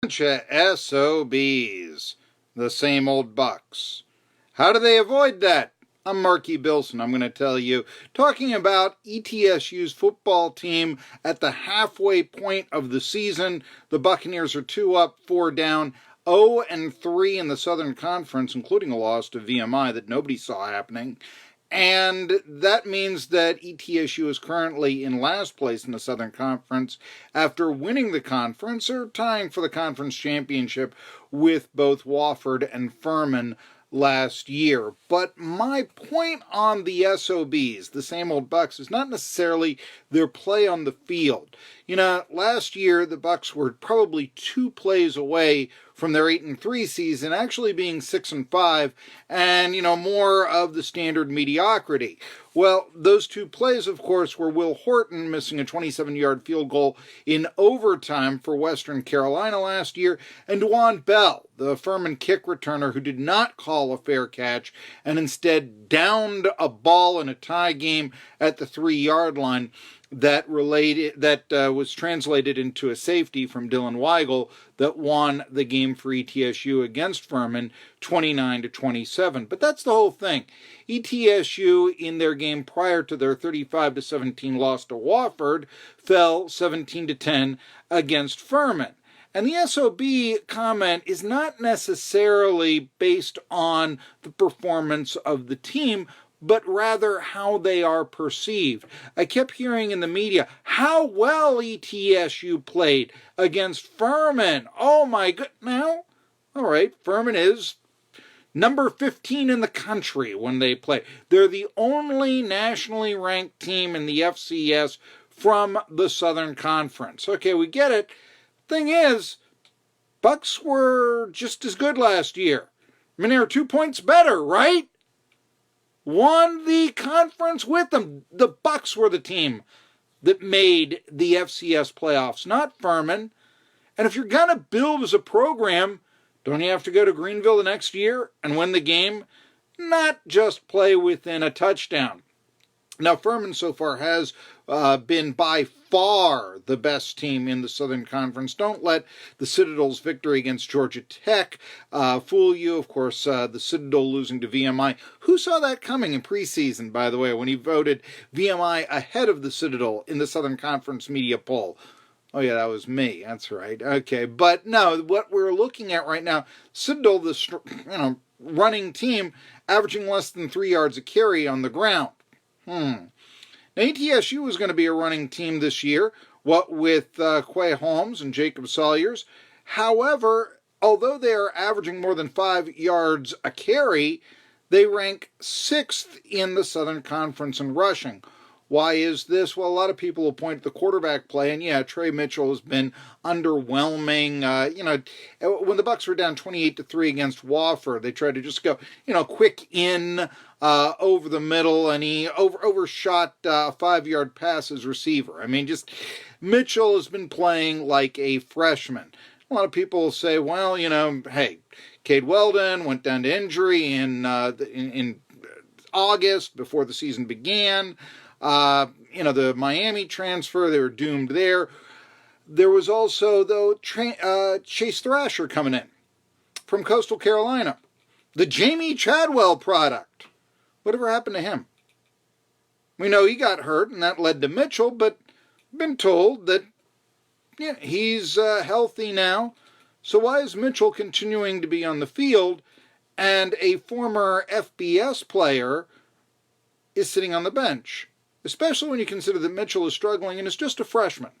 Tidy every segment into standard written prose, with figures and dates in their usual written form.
Bunch of SOBs. The same old Bucks. How do they avoid that? I'm Marky Billson. I'm going to tell you, talking about ETSU's football team at the halfway point of the season. The Buccaneers are 2 up, 4 down, 0-3 in the Southern Conference, including a loss to VMI that nobody saw happening. And that means that ETSU is currently in last place in the Southern Conference after winning the conference or tying for the conference championship with both Wofford and Furman last year. But my point on the SOBs, the same old Bucks, is not necessarily their play on the field. You know, last year the Bucks were probably 2 plays away from their 8-3 season actually being 6-5 and, more of the standard mediocrity. Well, those 2 plays, of course, were Will Horton missing a 27-yard field goal in overtime for Western Carolina last year, and Dwan Bell, the Furman kick returner who did not call a fair catch and instead downed a ball in a tie game at the 3-yard line that was translated into a safety from Dylan Weigel that won the game for ETSU against Furman 29-27. But that's the whole thing. ETSU, in their game prior to their 35-17 loss to Wofford, fell 17-10 against Furman. And the SOB comment is not necessarily based on the performance of the team, but rather how they are perceived. I kept hearing in the media how well ETSU played against Furman. Oh my god, now, all right, Furman is number 15 in the country when they play. They're the only nationally ranked team in the FCS from the Southern Conference. Okay, we get it. Thing is, Bucks were just as good last year. I mean, they were 2 points better, right? Won the conference with them. The Bucks were the team that made the FCS playoffs, not Furman. And if you're going to build as a program, don't you have to go to Greenville the next year and win the game? Not just play within a touchdown. Now, Furman so far has been by far the best team in the Southern Conference. Don't let the Citadel's victory against Georgia Tech fool you. Of course, the Citadel losing to VMI. Who saw that coming in preseason, by the way, when he voted VMI ahead of the Citadel in the Southern Conference media poll? Oh, yeah, that was me. That's right. Okay, but no, what we're looking at right now, Citadel, the running team, averaging less than 3 yards a carry on the ground. Now, ETSU is going to be a running team this year, what with Quay Holmes and Jacob Salyers. However, although they are averaging more than 5 yards a carry, they rank 6th in the Southern Conference in rushing. Why is this? Well, a lot of people will point to the quarterback play, and yeah, Trey Mitchell has been underwhelming. When the Bucks were down 28-3 against Wofford, they tried to just go, quick in over the middle, and he overshot a 5-yard pass as receiver. I mean, just Mitchell has been playing like a freshman. A lot of people will say, well, hey, Cade Weldon went down to injury in August before the season began. The Miami transfer, they were doomed there. There was also, though, Chase Thrasher coming in from Coastal Carolina. The Jamie Chadwell product. Whatever happened to him? We know he got hurt, and that led to Mitchell, but been told that he's healthy now. So why is Mitchell continuing to be on the field, and a former FBS player is sitting on the bench? Especially when you consider that Mitchell is struggling and is just a freshman.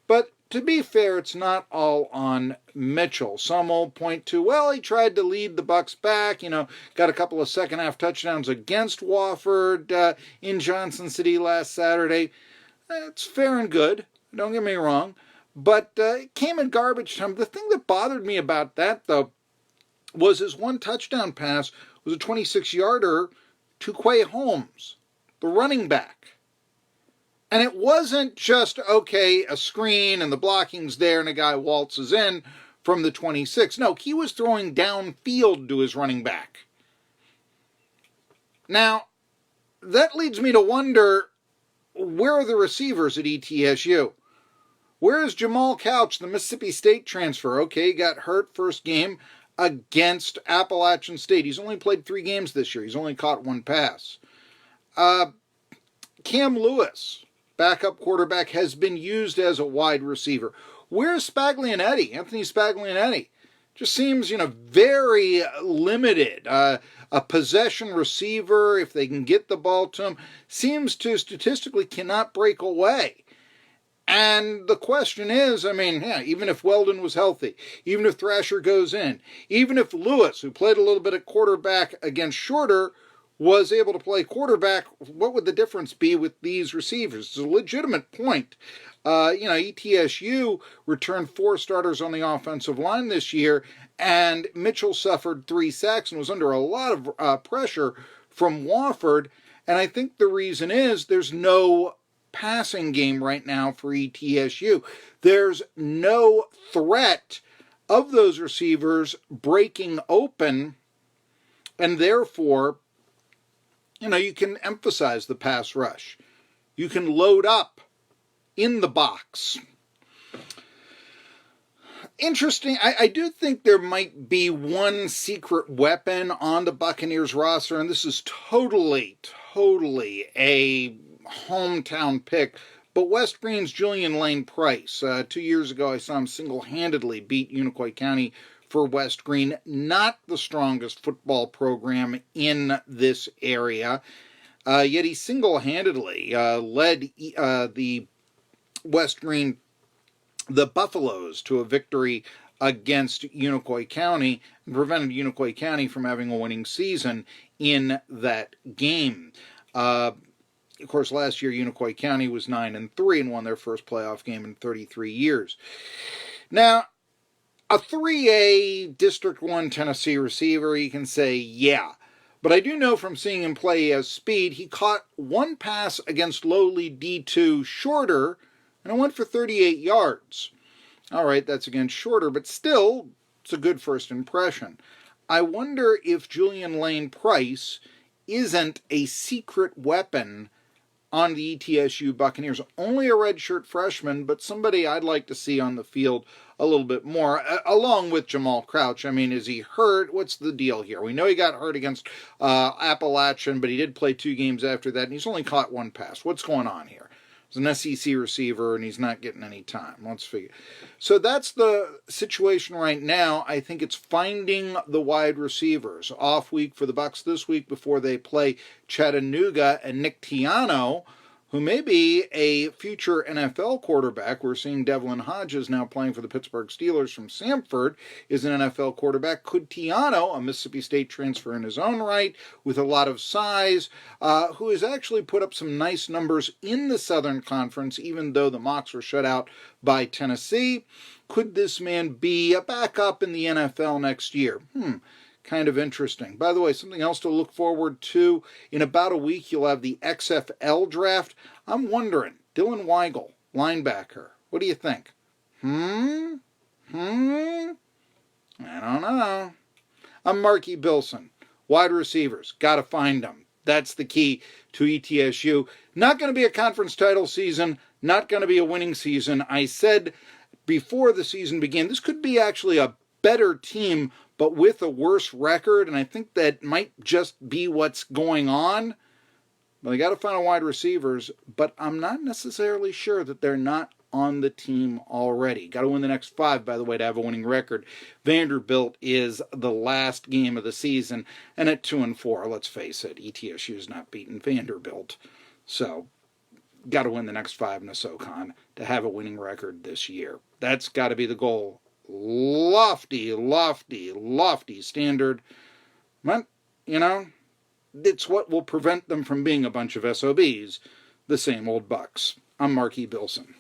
But to be fair, it's not all on Mitchell. Some will point to, well, he tried to lead the Bucks back, got a couple of second-half touchdowns against Wofford in Johnson City last Saturday. It's fair and good, don't get me wrong, but it came in garbage time. The thing that bothered me about that, though, was his one touchdown pass was a 26-yarder to Quay Holmes, the running back. And it wasn't just, okay, a screen and the blocking's there and a guy waltzes in from the 26. No, he was throwing downfield to his running back. Now, that leads me to wonder, where are the receivers at ETSU? Where is Jamal Couch, the Mississippi State transfer? Okay, he got hurt first game against Appalachian State. He's only played 3 games this year. He's only caught 1 pass. Cam Lewis, backup quarterback, has been used as a wide receiver. Where's Spaglianetti? Anthony Spaglianetti just seems, very limited. A possession receiver, if they can get the ball to him, seems to statistically cannot break away. And the question is, even if Weldon was healthy, even if Thrasher goes in, even if Lewis, who played a little bit at quarterback against Shorter, was able to play quarterback, what would the difference be with these receivers? It's a legitimate point. ETSU returned 4 starters on the offensive line this year, and Mitchell suffered 3 sacks and was under a lot of pressure from Wofford. And I think the reason is there's no passing game right now for ETSU. There's no threat of those receivers breaking open, and therefore, you can emphasize the pass rush. You can load up in the box. Interesting. I do think there might be one secret weapon on the Buccaneers roster, and this is totally a hometown pick. But West Green's Julian Lane Price. 2 years ago, I saw him single-handedly beat Unicoi County for West Green. Not the strongest football program in this area. Yet he single-handedly led the West Green, the Buffaloes, to a victory against Unicoi County and prevented Unicoi County from having a winning season in that game. Of course, last year Unicoi County was 9-3 and won their first playoff game in 33 years. Now, a 3A District 1 Tennessee receiver, you can say, yeah. But I do know from seeing him play, he has speed. He caught 1 pass against lowly D2 Shorter, and it went for 38 yards. All right, that's against Shorter, but still, it's a good first impression. I wonder if Julian Lane Price isn't a secret weapon on the ETSU Buccaneers. Only a redshirt freshman, but somebody I'd like to see on the field a little bit more, along with Jamal Crouch. Is he hurt? What's the deal here? We know he got hurt against Appalachian, but he did play 2 games after that, and he's only caught 1 pass. What's going on here? He's an SEC receiver, and he's not getting any time. Let's figure. So that's the situation right now. I think it's finding the wide receivers. Off week for the Bucs this week before they play Chattanooga, and Nick Tiano, who may be a future NFL quarterback. We're seeing Devlin Hodges now playing for the Pittsburgh Steelers from Samford, is an NFL quarterback. Could Tiano, a Mississippi State transfer in his own right, with a lot of size, who has actually put up some nice numbers in the Southern Conference, even though the Mocs were shut out by Tennessee, could this man be a backup in the NFL next year? Kind of interesting. By the way, something else to look forward to. In about a week, you'll have the XFL draft. I'm wondering, Dylan Weigel, linebacker, what do you think? I don't know. I'm Marky Billson. Wide receivers, got to find them. That's the key to ETSU. Not going to be a conference title season, not going to be a winning season. I said before the season began, this could be actually a better team, but with a worse record, and I think that might just be what's going on. Well, they got to find wide receivers, but I'm not necessarily sure that they're not on the team already. Got to win the next 5, by the way, to have a winning record. Vanderbilt is the last game of the season, and at 2-4, let's face it, ETSU's not beaten Vanderbilt. So, got to win the next 5 in the SoCon to have a winning record this year. That's got to be the goal. Lofty standard. But, it's what will prevent them from being a bunch of SOBs, the same old Bucks. I'm Marky Billson.